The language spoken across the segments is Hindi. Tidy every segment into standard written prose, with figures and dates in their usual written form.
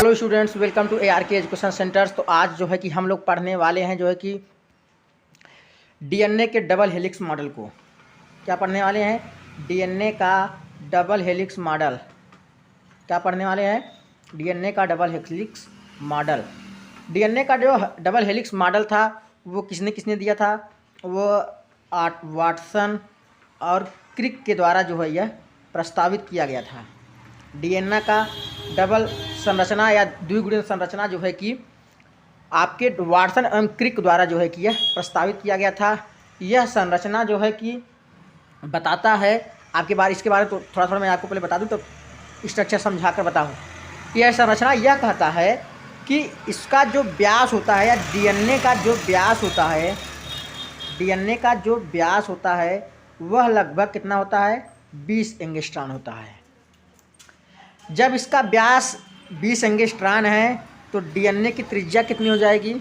Hello students, welcome to ARK education centres. तो आज जो है कि हम लोग पढ़ने वाले हैं जो है कि डीएनए के डबल हेलिक्स मॉडल को। क्या पढ़ने वाले हैं? डीएनए का डबल हेलिक्स मॉडल। क्या पढ़ने वाले हैं? डीएनए का डबल हेलिक्स मॉडल। डीएनए का जो डबल हेलिक्स मॉडल था वो किसने किसने दिया था? वो वाटसन और क्रिक के द्वारा जो है यह प्रस्तावित किया गया था। डीएनए का डबल संरचना या द्विगुणित संरचना जो है कि आपके वाटसन एवं क्रिक द्वारा जो है कि यह प्रस्तावित किया गया था। यह संरचना जो है कि बताता है आपके बारे इसके बारे में तो थोड़ा मैं आपको पहले बता दूं तो स्ट्रक्चर समझा कर बताऊँ। यह संरचना यह कहता है कि इसका जो व्यास होता है या डीएनए का जो व्यास होता है, डीएनए का जो व्यास होता है वह लगभग कितना होता है? 20 एंगस्ट्रॉन होता है। जब इसका व्यास 20 एंगस्ट्रॉन है तो डीएनए की त्रिज्या कितनी हो जाएगी?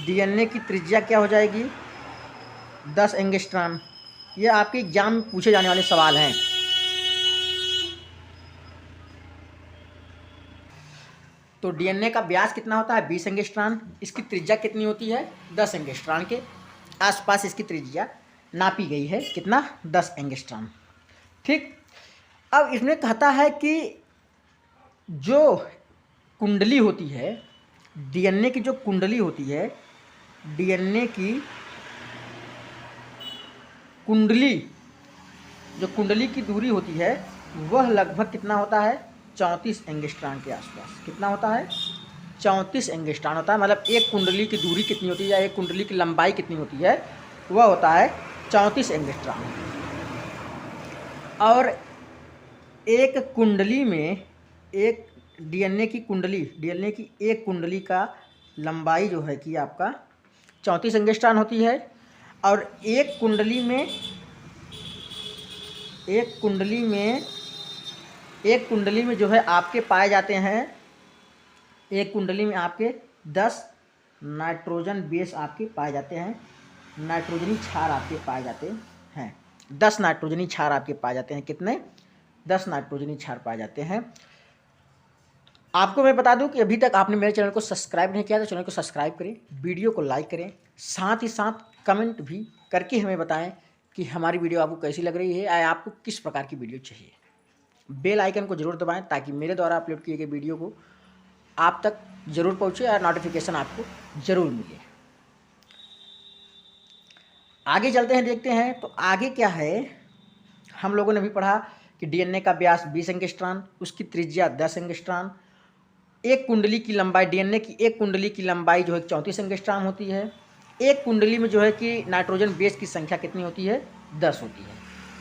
डीएनए की त्रिज्या क्या हो जाएगी? 10 एंगस्ट्रॉन। ये आपके एग्जाम में पूछे जाने वाले सवाल हैं। तो डीएनए का व्यास कितना होता है? 20 एंगस्ट्रॉन। इसकी त्रिज्या कितनी होती है? 10 एंगस्ट्रॉन के आसपास इसकी त्रिज्या नापी गई है। कितना? 10 एंगस्ट्रॉन। ठीक। अब इसमें कहता है कि जो कुंडली होती है, डीएनए की जो कुंडली होती है, डीएनए की कुंडली, जो कुंडली की दूरी होती है वह लगभग कितना होता है? 34 एंगस्ट्रॉन के आसपास। कितना होता है? 34 एंगस्ट्रॉन होता है। मतलब एक कुंडली की दूरी कितनी होती है या एक कुंडली की लंबाई कितनी होती है? वह होता है 34 एंगस्ट्रॉन। और एक कुंडली में एक डीएनए की एक कुंडली का लंबाई जो है कि आपका 34 एंगस्ट्रॉन होती है। और एक कुंडली में जो है आपके पाए जाते हैं, एक कुंडली में आपके 10 नाइट्रोजन बेस आपके पाए जाते हैं, नाइट्रोजनी क्षार आपके पाए जाते हैं। 10 नाइट्रोजनी क्षार आपके पाए जाते हैं। कितने? 10 नाइट्रोजनी क्षार पाए जाते हैं। आपको मैं बता दूं कि अभी तक आपने मेरे चैनल को सब्सक्राइब नहीं किया तो चैनल को सब्सक्राइब करें, वीडियो को लाइक करें, साथ ही साथ कमेंट भी करके हमें बताएं कि हमारी वीडियो आपको कैसी लग रही है या आपको किस प्रकार की वीडियो चाहिए। बेल आइकन को जरूर दबाएं ताकि मेरे द्वारा अपलोड किए गए वीडियो को आप तक जरूर पहुँचे और नोटिफिकेशन आपको ज़रूर मिले। आगे चलते हैं, देखते हैं तो आगे क्या है। हम लोगों ने भी पढ़ा कि डीएनए का व्यास 20 एंगस्ट्रॉन, उसकी त्रिज्या 10 एंगस्ट्रॉन, एक कुंडली की लंबाई, डीएनए की एक कुंडली की लंबाई जो है 34 एंगस्ट्रॉन होती है। एक कुंडली में जो है कि नाइट्रोजन बेस की संख्या कितनी होती है? 10 होती है।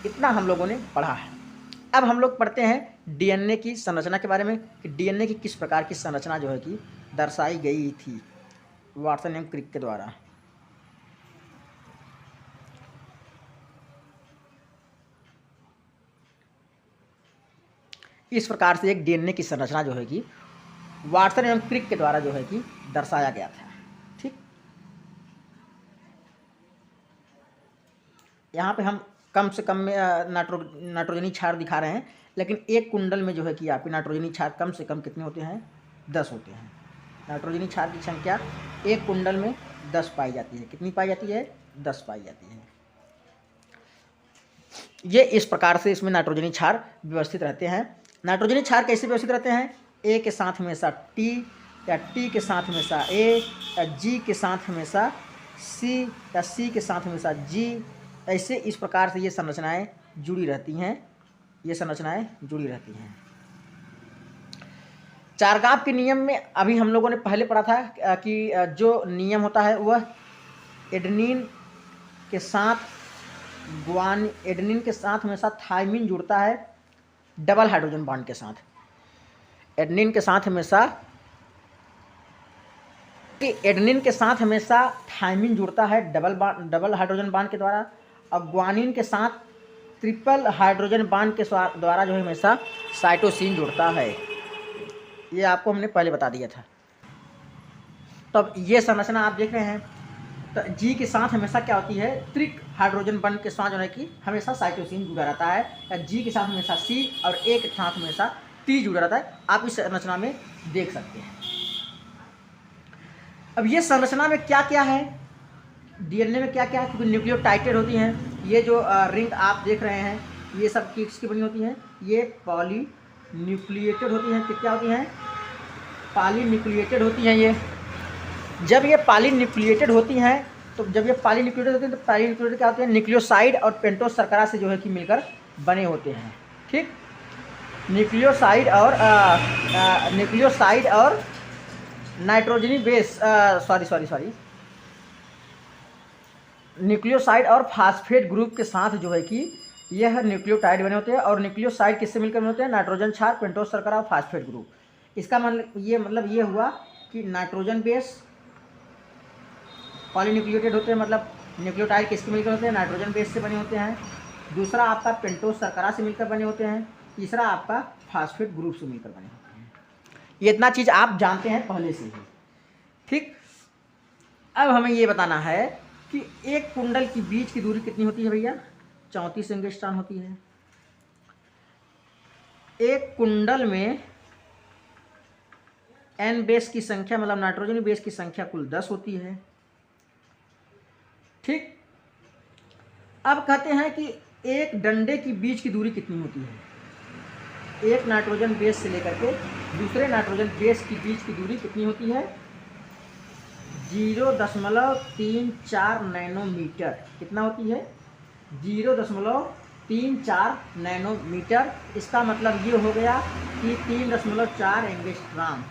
इतना हम लोगों ने पढ़ा है। अब हम लोग पढ़ते हैं डीएनए की संरचना के बारे में कि डीएनए की किस प्रकार की संरचना जो है कि दर्शाई गई थी वाटसन एवं क्रिक के द्वारा। इस प्रकार से एक डीएनए की संरचना जो है कि वाटसन एवं क्रिक के द्वारा जो है कि दर्शाया गया था। ठीक। यहाँ पे हम कम से कम में नाइट्रोजनी क्षार दिखा रहे हैं, लेकिन एक कुंडल में जो है कि आपकी नाइट्रोजनी क्षार कम से कम कितने होते हैं? 10 होते हैं। नाइट्रोजनी क्षार की संख्या एक कुंडल में 10 पाई जाती है। कितनी पाई जाती है? 10 पाई जाती है। ये इस प्रकार से इसमें नाइट्रोजनी क्षार व्यवस्थित रहते हैं। नाइट्रोजनी क्षार कैसे व्यवस्थित रहते हैं? ए के साथ हमेशा टी, या टी के साथ हमेशा ए, या जी के साथ हमेशा सी, या सी के साथ हमेशा जी। ऐसे इस प्रकार से ये संरचनाएं जुड़ी रहती हैं। चारगाव के नियम में अभी हम लोगों ने पहले पढ़ा था कि जो नियम होता है वह एडेनिन के साथ हमेशा थायमिन जुड़ता है डबल हाइड्रोजन बॉन्ड के साथ। एडेनिन के साथ हमेशा थायमिन जुड़ता है डबल हाइड्रोजन बॉन्ड के द्वारा, और ग्वानिन के साथ ट्रिपल हाइड्रोजन बॉन्ड के द्वारा जो है हमेशा साइटोसिन जुड़ता है। ये आपको हमने पहले बता दिया था। तो अब ये संरचना आप देख रहे हैं। तो जी के साथ हमेशा क्या होती है? त्रिक हाइड्रोजन बॉन्ड के साथ जो है कि हमेशा साइटोसिन जुड़ा रहता है। या जी के साथ हमेशा सी और ए के साथ हमेशा 3 जुड़ा रहता है, आप इस संरचना में देख सकते हैं। अब ये संरचना में क्या क्या है, डीएनए में क्या क्या है, क्योंकि न्यूक्लियोटाइडेड होती हैं। ये जो रिंग आप देख रहे हैं ये सब किसकी बनी होती हैं, ये पॉली न्यूक्लिएटेड होती हैं। क्या होती हैं, पॉली न्यूक्लिएटेड होती हैं। ये जब ये पॉली न्यूक्लिएटेड होती हैं तो जब ये पॉली न्यूक्लिएटेड होती हैं तो पॉली न्यूक्लिएटेड क्या होते हैं, न्यूक्लियोसाइड और पेंटोस शर्करा से जो है कि मिलकर बने होते हैं। ठीक, न्यूक्लियोसाइड और नाइट्रोजनी बेस न्यूक्लियोसाइड और फास्फेट ग्रुप के साथ जो है कि यह न्यूक्लियोटाइड बने होते हैं। और न्यूक्लियोसाइड किससे मिलकर बने होते हैं, नाइट्रोजन क्षार, पेंटोस शर्करा और फास्फेट ग्रुप। इसका मतलब ये हुआ कि नाइट्रोजन बेस पॉलीन्यूक्लियोटेड होते हैं, मतलब न्यूक्लियोटाइड किसके मिलकर होते हैं, नाइट्रोजन बेस से बने होते हैं। दूसरा आपका पेंटोस शर्करा से मिलकर बने होते हैं। तीसरा आपका फास्फेट ग्रुप से मिलकर बने होते हैं। ये इतना चीज़ आप जानते हैं पहले से ही। ठीक, अब हमें ये बताना है कि एक कुंडल की बीच की दूरी कितनी होती है भैया, 34 एंगस्ट्रॉम होती है। एक कुंडल में एन बेस की संख्या मतलब नाइट्रोजन बेस की संख्या कुल 10 होती है। ठीक, अब कहते हैं कि एक डंडे की बीच की दूरी कितनी होती है, एक नाइट्रोजन बेस से लेकर के दूसरे नाइट्रोजन बेस की बीच की दूरी कितनी होती है, 0.34 नैनोमीटर। कितना होती है, 0.34 नैनोमीटर। इसका मतलब ये हो गया कि 3.4 एंगस्ट्रॉम।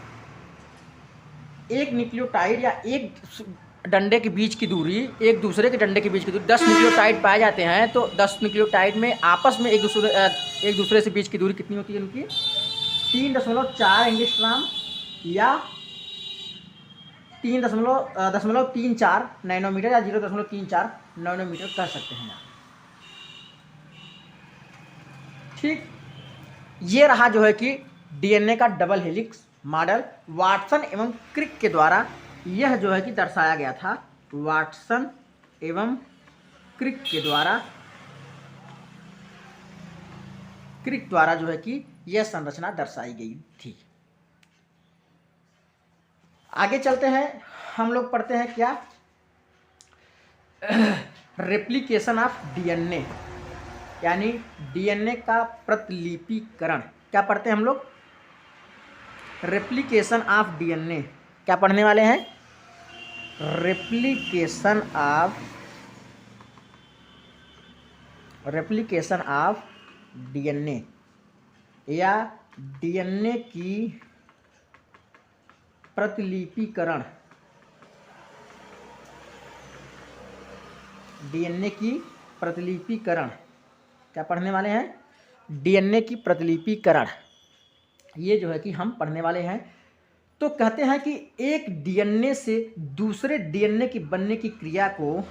एक न्यूक्लियोटाइड या एक डंडे के बीच की दूरी, एक दूसरे के डंडे के बीच की दूरी, 10 न्यूक्लियोटाइड पाए जाते हैं तो 10 न्यूक्लियोटाइड में आपस में एक दूसरे से बीच की दूरी कितनी होती है उनकी, 3.4 एंगस्ट्रॉम या 3.34 नैनोमीटर या 0.34 नैनोमीटर कह सकते हैं। ठीक, ये रहा जो है कि डीएनए का डबल हेलिक्स मॉडल वाटसन एवं क्रिक के द्वारा यह जो है कि दर्शाया गया था। वाटसन एवं क्रिक द्वारा जो है कि यह संरचना दर्शाई गई थी। आगे चलते हैं, हम लोग पढ़ते हैं क्या, रेप्लिकेशन ऑफ डीएनए, यानी डीएनए का प्रतिलिपिकरण। क्या पढ़ते हैं हम लोग, रेप्लिकेशन ऑफ डीएनए। क्या पढ़ने वाले हैं, रेप्लिकेशन ऑफ डीएनए या डीएनए की प्रतिलिपिकरण। डीएनए की प्रतिलिपिकरण क्या पढ़ने वाले हैं, डीएनए की प्रतिलिपिकरण, ये जो है कि हम पढ़ने वाले हैं। तो कहते हैं कि एक डीएनए से दूसरे डीएनए की बनने की क्रिया को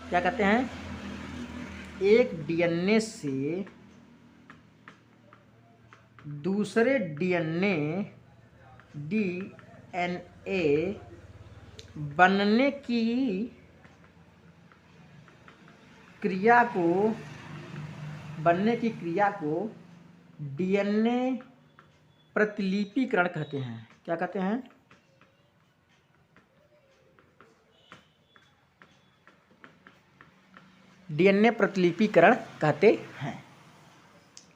क्या कहते हैं, एक डीएनए से दूसरे डीएनए बनने की क्रिया को डीएनए प्रतिलिपिकरण कहते हैं। क्या कहते हैं, डीएनए प्रतिलिपिकरण कहते हैं।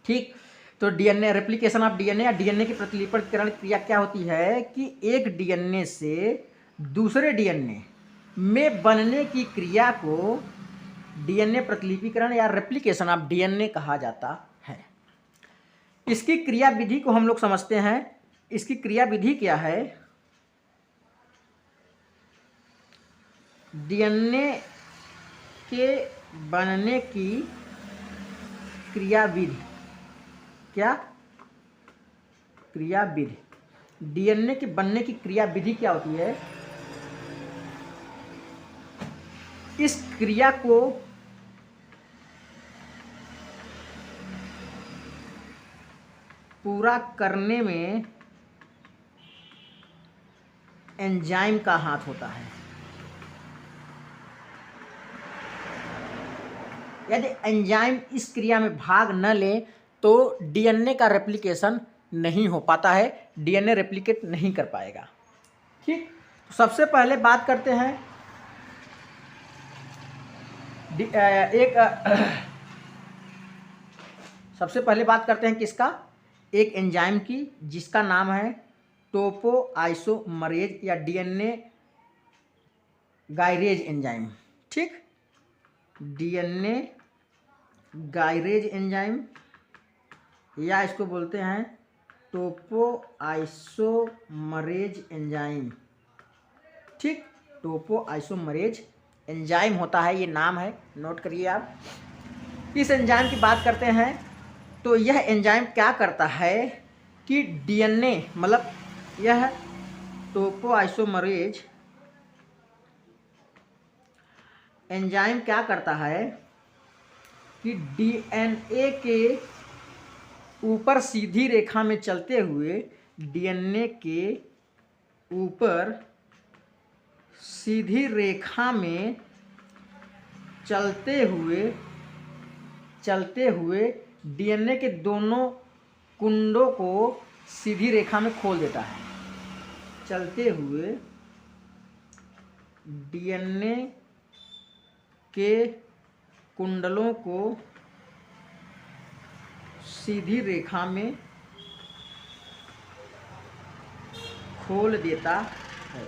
ठीक, तो डीएनए रेप्लिकेशन ऑफ डीएनए या डीएनए की प्रतिलिपिकरण क्रिया क्या होती है कि एक डीएनए से दूसरे डीएनए में बनने की क्रिया को डीएनए प्रतिलिपिकरण या रेप्लिकेशन ऑफ डीएनए कहा जाता है। इसकी क्रिया विधि को हम लोग समझते हैं। इसकी क्रिया विधि क्या है, डीएनए के बनने की क्रिया विधि। क्या क्रिया विधि, डीएनए के बनने की क्रिया विधि क्या होती है, इस क्रिया को पूरा करने में एंजाइम का हाथ होता है। यदि एंजाइम इस क्रिया में भाग न ले तो डीएनए का रेप्लिकेशन नहीं हो पाता है, डीएनए रेप्लिकेट नहीं कर पाएगा। ठीक, तो सबसे पहले बात करते हैं सबसे पहले बात करते हैं किसका, एक एंजाइम की जिसका नाम है टोपोआइसोमरेज या डीएनए गायरेज एंजाइम। ठीक, डीएनए गायरेज एंजाइम या इसको बोलते हैं टोपोआइसोमरेज एंजाइम। ठीक, टोपोआइसोमरेज एंजाइम होता है, ये नाम है, नोट करिए आप। इस एंजाइम की बात करते हैं तो यह एंजाइम क्या करता है कि डीएनए मतलब यह टोपोआइसोमरेज एंजाइम क्या करता है कि डीएनए के ऊपर सीधी रेखा में चलते हुए, डीएनए के ऊपर सीधी रेखा में चलते हुए डीएनए के दोनों कुंडों को सीधी रेखा में खोल देता है। चलते हुए डीएनए के कुंडलों को सीधी रेखा में खोल देता है।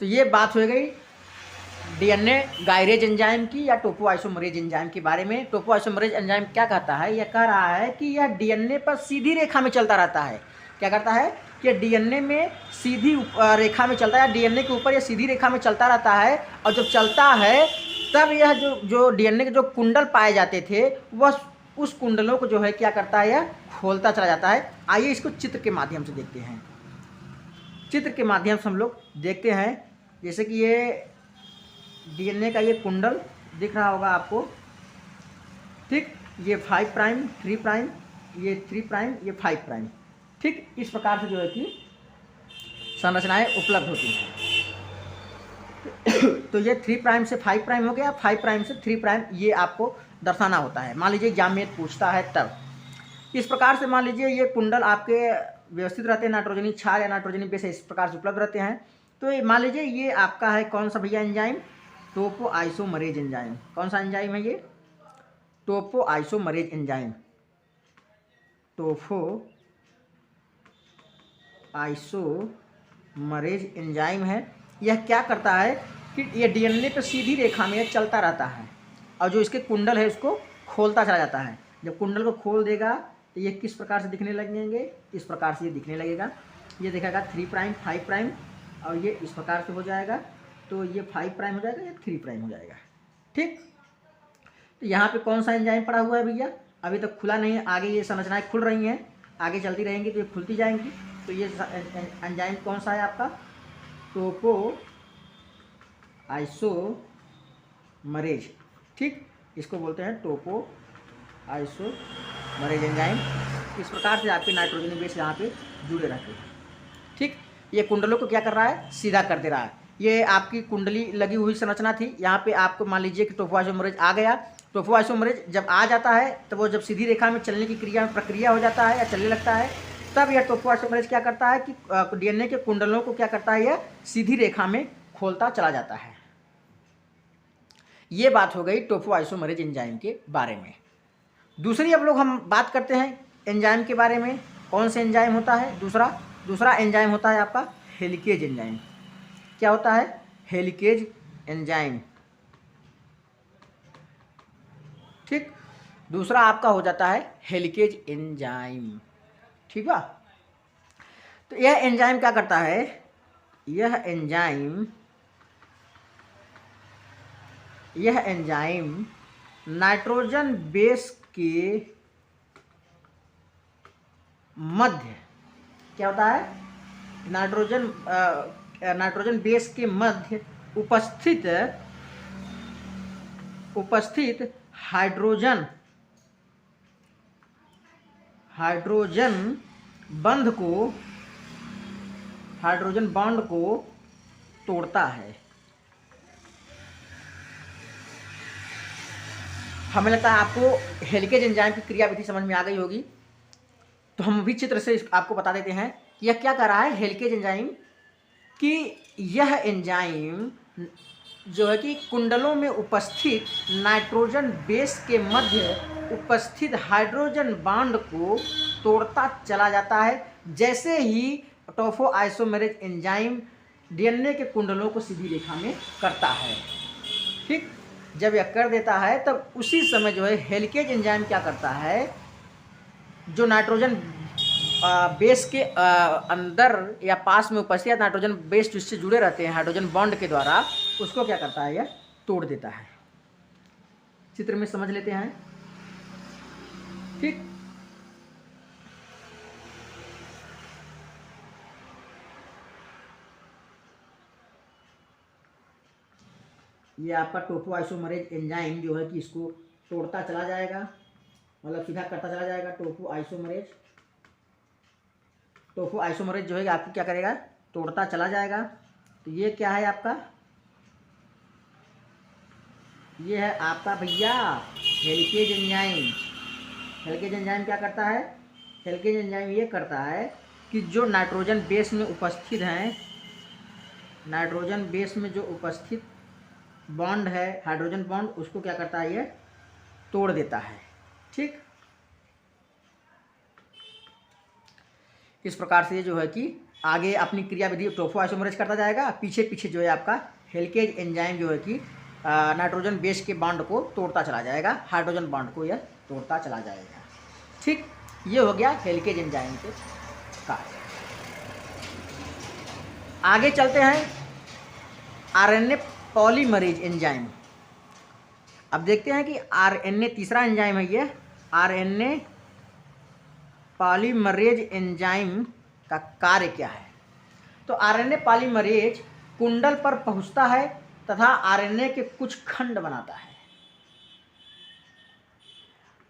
तो ये बात हो गई डीएनए गायरेज एंजाइम की या टोपोआइसोमरेज एंजाइम के बारे में। टोपोआइसोमरेज एंजाइम क्या कहता है, यह कह रहा है कि यह डीएनए पर सीधी रेखा में चलता रहता है। क्या करता है कि डीएनए में सीधी रेखा में चलता है, डीएनए के ऊपर यह सीधी रेखा में चलता रहता है, और जब चलता है तब यह जो डीएनए के जो कुंडल पाए जाते थे वह उस कुंडलों को जो है क्या करता है, यह खोलता चला जाता है। आइए इसको चित्र के माध्यम से देखते हैं। चित्र के माध्यम से हम लोग देखते हैं, जैसे कि ये डीएनए का ये कुंडल दिख रहा होगा आपको। ठीक, ये 5 प्राइम 3 प्राइम, ये 3 प्राइम, ये 5 प्राइम। ठीक, इस प्रकार से जो है कि संरचनाएं उपलब्ध होती हैं। तो ये 3 प्राइम से 5 प्राइम हो गया, 5 प्राइम से 3 प्राइम, ये आपको दर्शाना होता है। मान लीजिए एग्जाम में पूछता है तब इस प्रकार से, मान लीजिए ये कुंडल आपके व्यवस्थित रहते हैं, नाइट्रोजनी क्षार या नाइट्रोजनी बेस इस प्रकार से उपलब्ध रहते हैं। तो मान लीजिए ये आपका है कौन सा भैया एंजाइम, टोपोआइसोमरेज एंजाइम। कौन सा एंजाइम है ये, टोपोआइसोमरेज एंजाइम। टोपोआइसोमरेज एंजाइम है। यह क्या करता है कि ये डीएनए पर सीधी रेखा में चलता रहता है और जो इसके कुंडल है उसको खोलता चला जाता है। जब कुंडल को खोल देगा तो ये किस प्रकार से दिखने लगेंगे, इस प्रकार से ये दिखने लगेगा। ये दिखेगा 3 प्राइम 5 प्राइम, और ये इस प्रकार से हो जाएगा। तो ये 5 प्राइम हो जाएगा, ये 3 प्राइम हो जाएगा। ठीक, तो यहाँ पे कौन सा एंजाइम पड़ा हुआ है भैया, अभी तक खुला नहीं है। आगे ये संरचनाएं खुल रही हैं, आगे चलती रहेंगी तो ये खुलती जाएंगी। तो ये एंजाइम कौन सा है आपका, टोपोआइसोमरेज। ठीक, इसको बोलते हैं टोपोआइसोमरेज एंजाइम। इस प्रकार से आपके नाइट्रोजनी बेस यहाँ पे जुड़े रहते हैं। ठीक, ये कुंडलों को क्या कर रहा है, सीधा कर दे रहा है। ये आपकी कुंडली लगी हुई संरचना थी, यहाँ पे आपको मान लीजिए कि टोपोआइसोमरेज आ गया। टोपोआइसोमरेज जब आ जाता है तो वो जब सीधी रेखा में चलने की प्रक्रिया हो जाता है या चलने लगता है, तब यह टोपोआइसोमरेज क्या करता है कि डीएनए के कुंडलों को क्या करता है, यह सीधी रेखा में खोलता चला जाता है। ये बात हो गई टोपोआइसोमरेज एंजाइम के बारे में। दूसरी अब लोग हम बात करते हैं एंजाइम के बारे में। कौन से एंजाइम होता है, दूसरा एंजाइम होता है आपका हेलिकेज एंजाइम। क्या होता है, हेलिकेज एंजाइम। ठीक, दूसरा आपका हो जाता है हेलिकेज एंजाइम। ठीक है, तो यह एंजाइम क्या करता है, यह एंजाइम नाइट्रोजन बेस के मध्य, क्या होता है, नाइट्रोजन बेस के मध्य उपस्थित हाइड्रोजन बॉन्ड को तोड़ता है। हमें लगता है आपको हेलिकेज एंजाइम की क्रियाविधि समझ में आ गई होगी। तो हम भी चित्र से आपको बता देते हैं कि यह क्या कर रहा है, हेलिकेज एंजाइम, कि यह एंजाइम जो है कि कुंडलों में उपस्थित नाइट्रोजन बेस के मध्य उपस्थित हाइड्रोजन बांड को तोड़ता चला जाता है। जैसे ही टोफोआइसोमेरेज एंजाइम डीएनए के कुंडलों को सीधी रेखा में करता है, ठीक, जब यह कर देता है तब उसी समय जो है हेलिकेज एंजाइम क्या करता है, जो नाइट्रोजन बेस के अंदर या पास में उपस्थित नाइट्रोजन बेस जिससे जुड़े रहते हैं हाइड्रोजन बॉन्ड के द्वारा, उसको क्या करता है, यह तोड़ देता है। चित्र में समझ लेते हैं, ठीक। ये आपका टोफोआइसोमरेज एंजाइम जो है कि इसको तोड़ता चला जाएगा, मतलब सीधा करता चला जाएगा। टोफोआइसोमरेज जो है आपको क्या करेगा, तोड़ता चला जाएगा। तो ये क्या है आपका, ये है आपका भैया हेलिकेज एंजाइम। हेलिकेज एंजाइम क्या करता है, हेलिकेज एंजाइम ये करता है कि जो नाइट्रोजन बेस में उपस्थित हैं, नाइट्रोजन बेस में जो उपस्थित बॉन्ड है हाइड्रोजन बॉन्ड, उसको क्या करता है, ये तोड़ देता है, ठीक। इस प्रकार से जो है कि आगे अपनी क्रियाविधि टोफोआइसोमरेज करता जाएगा, पीछे पीछे जो है आपका हेलिकेज एंजाइम जो है कि नाइट्रोजन बेस के बॉन्ड को तोड़ता चला जाएगा, हाइड्रोजन बॉन्ड को यह तोड़ता चला जाएगा, ठीक। ये हो गया हेलिकेज एंजाइम के कार्य। आगे चलते हैं आरएनए पॉलीमरेज एंजाइम। अब देखते हैं कि आरएनए तीसरा एंजाइम है, ये आरएनए पॉलीमरेज एंजाइम का कार्य क्या है। तो आरएनए पॉलीमरेज कुंडल पर पहुंचता है तथा आरएनए के कुछ खंड बनाता है।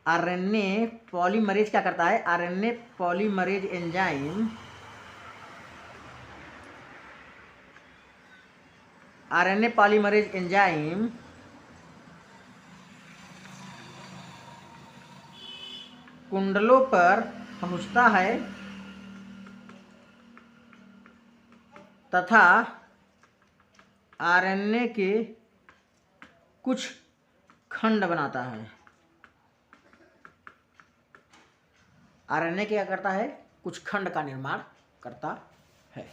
आरएनए पॉलीमरेज क्या करता है, RNA polymerase enzyme, RNA polymerase enzyme कुंडलों पर पहुंचता है तथा आरएनए के कुछ खंड बनाता है। आरएनए क्या करता है, कुछ खंड का निर्माण करता है।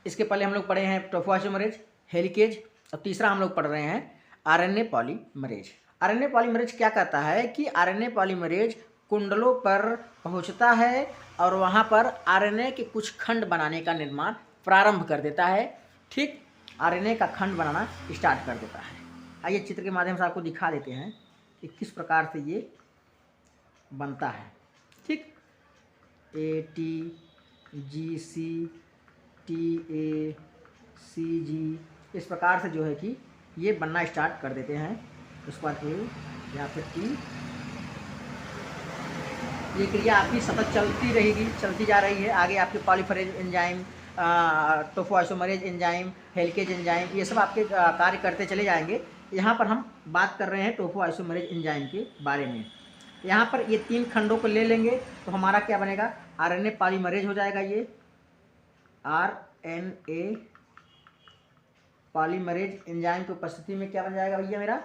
इसके पहले हम लोग पढ़े हैं टोफोआइसोमरेज, हेलिकेज, और तीसरा हम लोग पढ़ रहे हैं आरएनए पॉलीमरेज। आरएनए पॉलीमरेज क्या करता है कि आरएनए पॉलीमरेज कुंडलों पर पहुंचता है और वहां पर आरएनए के कुछ खंड बनाने का निर्माण प्रारंभ कर देता है, ठीक। आरएनए का खंड बनाना स्टार्ट कर देता है। आइए चित्र के माध्यम से आपको दिखा देते हैं कि किस प्रकार से ये बनता है, ठीक। ATGC TACG इस प्रकार से जो है कि ये बनना स्टार्ट कर देते हैं। उसके बाद यहाँ पे T, ये क्रिया आपकी सतत चलती रहेगी, चलती जा रही है। आगे आपके polymerase enzyme, topoisomerase enzyme, helicase enzyme, ये सब आपके कार्य करते चले जाएंगे। यहाँ पर हम बात कर रहे हैं टोफोआइसोमरेज एंजाइम के बारे में। यहाँ पर ये 3 खंडों को ले लेंगे तो हमारा क्या बनेगा, आरएनए पॉलीमरेज हो जाएगा। ये आरएनए पॉलीमरेज एंजाइम की उपस्थिति में क्या बन जाएगा भैया मेरा,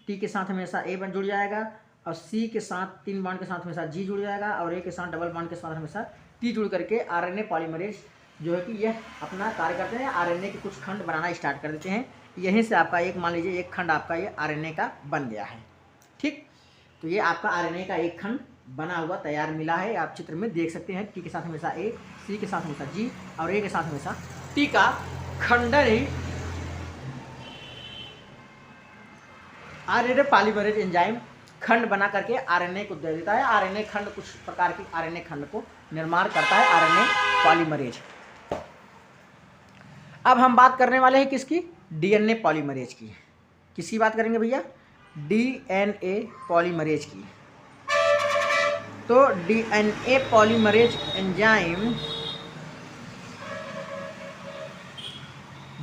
टी के साथ हमेशा ए बन जुड़ जाएगा, और सी के साथ 3 बॉन्ड के साथ हमेशा जी जुड़ जाएगा, और ए के साथ डबल बॉन्ड के साथ हमेशा टी जुड़ करके आरएनए पॉलीमरेज जो है कि यह अपना कार्य करते हैं, आरएनए के कुछ खंड बनाना स्टार्ट कर देते हैं। यहीं से आपका एक, मान लीजिए एक खंड आपका ये आरएनए का बन गया है, ठीक। तो ये आपका आरएनए का एक खंड बना हुआ तैयार मिला है, आप चित्र में देख सकते हैं। टी के साथ हमेशा ए, सी के साथ हमेशा जी, और ए के साथ हमेशा टी का खंडन ही आरएनए पॉलीमरेज एंजाइम खंड बना करके आरएनए को दे देता है। आरएनए खंड कुछ प्रकार की आरएनए खंड को निर्माण करता है आरएनए पॉलीमरेज। अब हम बात करने वाले हैं किसकी, डीएनए पॉलीमरेज की। किसकी बात करेंगे भैया, डीएनए पॉलीमरेज की। तो DNA polymerase enzyme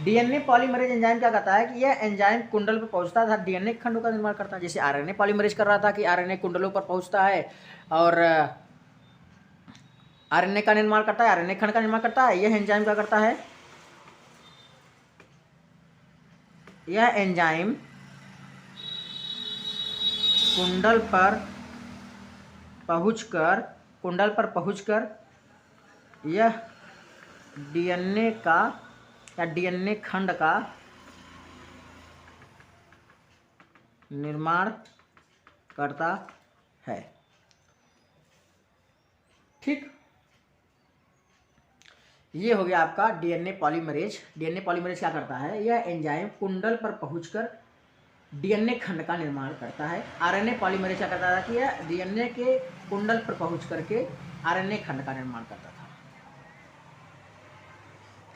DNA polymerase enzyme क्या करता है कि यह एंजाइम कुंडल पर पहुंचता था डीएनए खंडों का निर्माण करता है। जैसे आरएनए पॉलीमरेज कर रहा था कि आरएनए कुंडलों पर पहुंचता है और आरएनए का निर्माण करता है, आरएनए खंड का निर्माण करता है। यह एंजाइम क्या करता है, यह एंजाइम कुंडल पर पहुंचकर यह डीएनए का या डीएनए खंड का निर्माण करता है। ठीक, ये हो गया आपका डीएनए पॉलीमरेज। डीएनए पॉलीमरेज क्या करता है, यह एंजाइम कुंडल पर पहुंचकर डीएनए खंड का निर्माण करता है। आरएनए पॉलीमरेज क्या करता था कि यह डीएनए के कुंडल पर पहुंच करके आरएनए खंड का निर्माण करता था।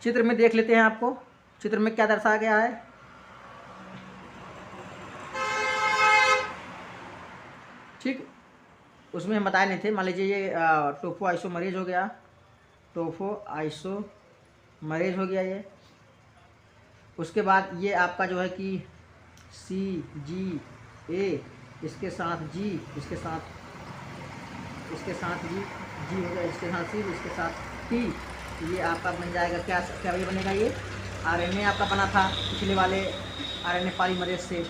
चित्र में देख लेते हैं, आपको चित्र में क्या दर्शाया गया है। ठीक, उसमें हम बताए नहीं थे। मान लीजिए ये टोफो आइसोमरेज हो गया, टोफो आइसोमरेज हो गया ये। उसके बाद ये आपका जो है कि CGA, इसके साथ G, इसके साथ जी हो गया, इसके साथ C, इसके साथ T। ये आपका बन जाएगा क्या ये बनेगा, ये आरएनए आपका बना था पिछले वाले आरएनए पॉलीमरेज से,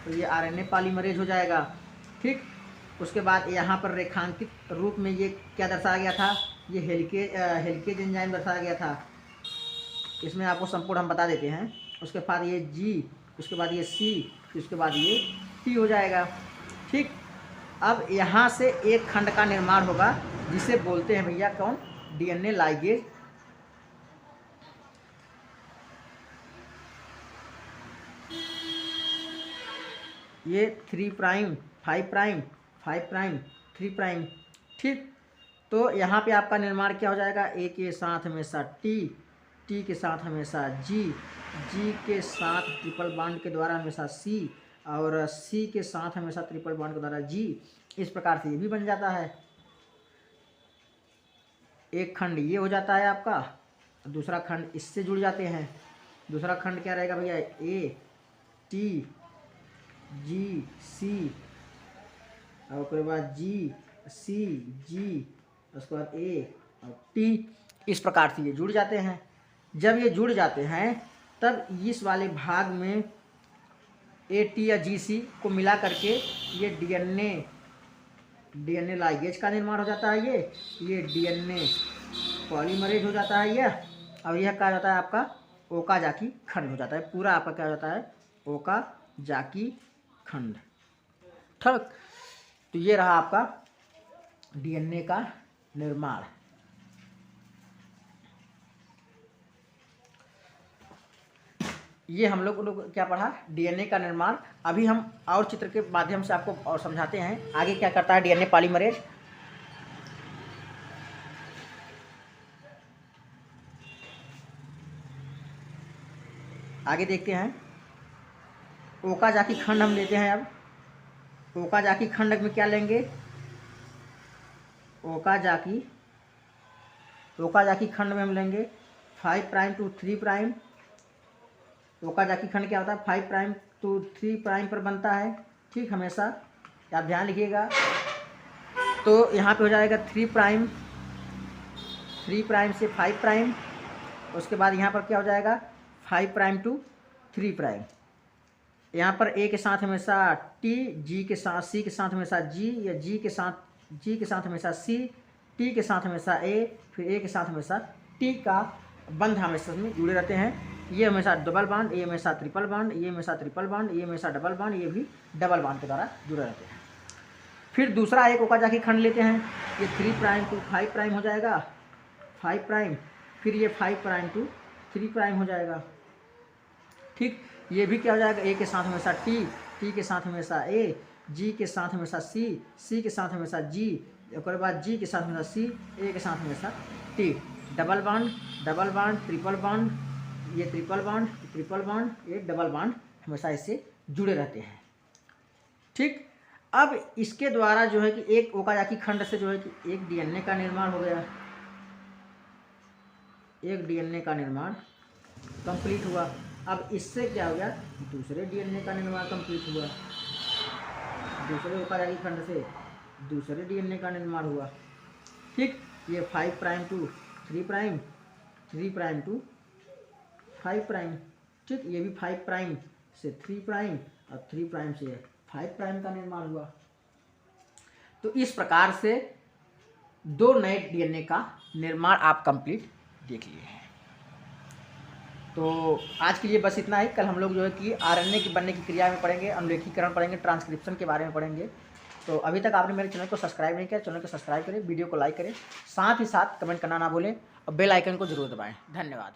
तो ये आरएनए पॉलीमरेज हो जाएगा। ठीक, उसके बाद यहाँ पर रेखांकित रूप में ये क्या दर्शाया गया था, ये हेलिकेज एंजाइम दर्शाया गया था। इसमें आपको संपूर्ण हम बता देते हैं। उसके बाद ये G, उसके बाद ये C, उसके बाद ये T हो जाएगा। ठीक, अब यहाँ से एक खंड का निर्माण होगा जिसे बोलते हैं भैया कौन, डीएनए लाइगेज। ये 3 प्राइम 5 प्राइम 5 प्राइम 3 प्राइम। ठीक, तो यहाँ पे आपका निर्माण क्या हो जाएगा, A के साथ हमेशा T, T के साथ हमेशा G, G के साथ ट्रिपल बॉन्ड के द्वारा हमेशा C, और C के साथ हमेशा ट्रिपल बॉन्ड के द्वारा G। इस प्रकार से ये भी बन जाता है। एक खंड ये हो जाता है आपका, दूसरा खंड इससे जुड़ जाते हैं। दूसरा खंड क्या रहेगा भैया, A T G C, और उसके बाद G C G, उसके बाद A और T। इस प्रकार से ये जुड़ जाते हैं। जब ये जुड़ जाते हैं तब इस वाले भाग में AT या GC को मिला करके ये डीएनए लाइगेज का निर्माण हो जाता है। ये डीएनए पॉलीमरेज हो जाता है यह, और यह क्या हो जाता है आपका ओकाजाकी खंड हो जाता है। पूरा आपका क्या हो जाता है, ओकाजाकी खंड। ठीक, तो ये रहा आपका डीएनए का निर्माण। ये हम लोग क्या पढ़ा, डीएनए का निर्माण। अभी हम और चित्र के माध्यम से आपको और समझाते हैं आगे क्या करता है डीएनए पॉलीमरेज। आगे देखते हैं, ओकाजाकी खंड हम लेते हैं। अब ओकाजाकी खंड में क्या लेंगे, ओकाजाकी खंड में हम लेंगे 5 प्राइम टू 3 प्राइम। ओकाजाकी खंड क्या होता है, 5 प्राइम टू 3 प्राइम पर बनता है। ठीक, हमेशा आप ध्यान लिखिएगा। तो यहाँ पे हो जाएगा 3 प्राइम से 5 प्राइम। उसके बाद यहाँ पर क्या हो जाएगा 5 प्राइम टू 3 प्राइम। यहाँ पर A के साथ हमेशा T, G के साथ C के साथ हमेशा G, या G के साथ हमेशा C, T के साथ हमेशा A, फिर A के साथ हमेशा T का बंध हमेशा में जुड़े रहते हैं। ये हमेशा डबल बॉन्ड, ये हमेशा ट्रिपल बॉन्ड, ये हमेशा ट्रिपल बॉन्ड, ये हमेशा डबल बॉन्ड, ये भी डबल बॉन्ड के द्वारा जुड़े रहते हैं। फिर दूसरा एक ओकाजाकी खंड लेते हैं, ये 3 प्राइम टू 5 प्राइम हो जाएगा, 5 प्राइम, फिर ये 5 प्राइम टू 3 प्राइम हो जाएगा। ठीक, ये भी क्या हो जाएगा, A के साथ हमेशा T, T के साथ हमेशा A, G के साथ हमेशा C, C के साथ हमेशा G, उसके बाद G के साथ हमेशा C, A के साथ हमेशा T। Double bond, triple bond, ये ट्रिपल बॉन्ड, ये डबल बॉन्ड हमेशा इससे जुड़े रहते हैं। ठीक, अब इसके द्वारा जो है कि एक ओकाजाकी खंड से जो है कि एक डीएनए का निर्माण हो गया, एक डीएनए का निर्माण कंप्लीट हुआ। अब इससे क्या हो गया, दूसरे डीएनए का निर्माण कंप्लीट हुआ, दूसरे उपयोगी खंड से दूसरे डीएनए का निर्माण हुआ। ठीक, ये 5 prime to 3 prime, 3 prime to 5 prime. ठीक, ये भी 5 प्राइम से 3 प्राइम और 3 प्राइम से 5 प्राइम का निर्माण हुआ। तो इस प्रकार से 2 नए डीएनए का निर्माण आप कंप्लीट देख लिए हैं। तो आज के लिए बस इतना ही। कल हम लोग जो है कि आरएनए की बनने की क्रिया में पढ़ेंगे, अनुलेखीकरण पढ़ेंगे, ट्रांसक्रिप्शन के बारे में पढ़ेंगे। तो अभी तक आपने मेरे चैनल को सब्सक्राइब नहीं किया, चैनल को सब्सक्राइब करें, वीडियो को लाइक करें, साथ ही साथ कमेंट करना ना भूलें और बेल आइकन को जरूर दबाएं। धन्यवाद।